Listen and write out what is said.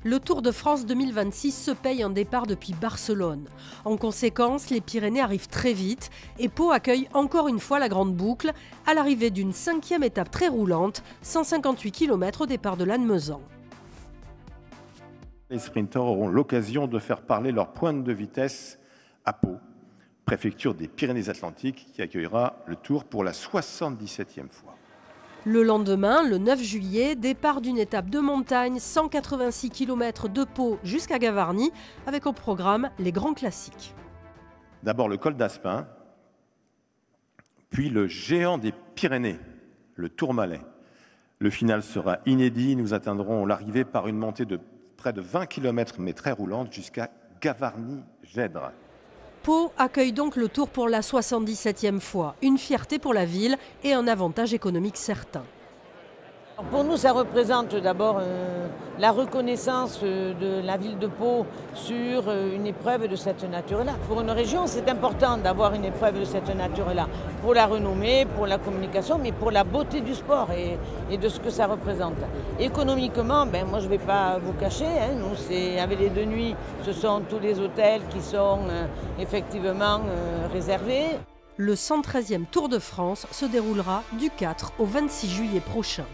Le Tour de France 2026 se paye un départ depuis Barcelone. En conséquence, les Pyrénées arrivent très vite et Pau accueille encore une fois la grande boucle à l'arrivée d'une 5e étape très roulante, 158 km au départ de Lannemezan. Les sprinteurs auront l'occasion de faire parler leur pointe de vitesse à Pau, préfecture des Pyrénées-Atlantiques qui accueillera le Tour pour la 77e fois. Le lendemain, le 9 juillet, départ d'une étape de montagne, 186 km de Pau jusqu'à Gavarnie, avec au programme les grands classiques. D'abord le col d'Aspin, puis le géant des Pyrénées, le Tourmalet. Le final sera inédit, nous atteindrons l'arrivée par une montée de près de 20 km mais très roulante jusqu'à Gavarnie-Gèdre. Pau accueille donc le Tour pour la 77e fois, une fierté pour la ville et un avantage économique certain. Pour nous, ça représente d'abord la reconnaissance de la ville de Pau sur une épreuve de cette nature-là. Pour une région, c'est important d'avoir une épreuve de cette nature-là, pour la renommée, pour la communication, mais pour la beauté du sport et de ce que ça représente. Économiquement, moi je ne vais pas vous cacher, nous, avec les 2 nuits, ce sont tous les hôtels qui sont effectivement réservés. Le 113e Tour de France se déroulera du 4 au 26 juillet prochain.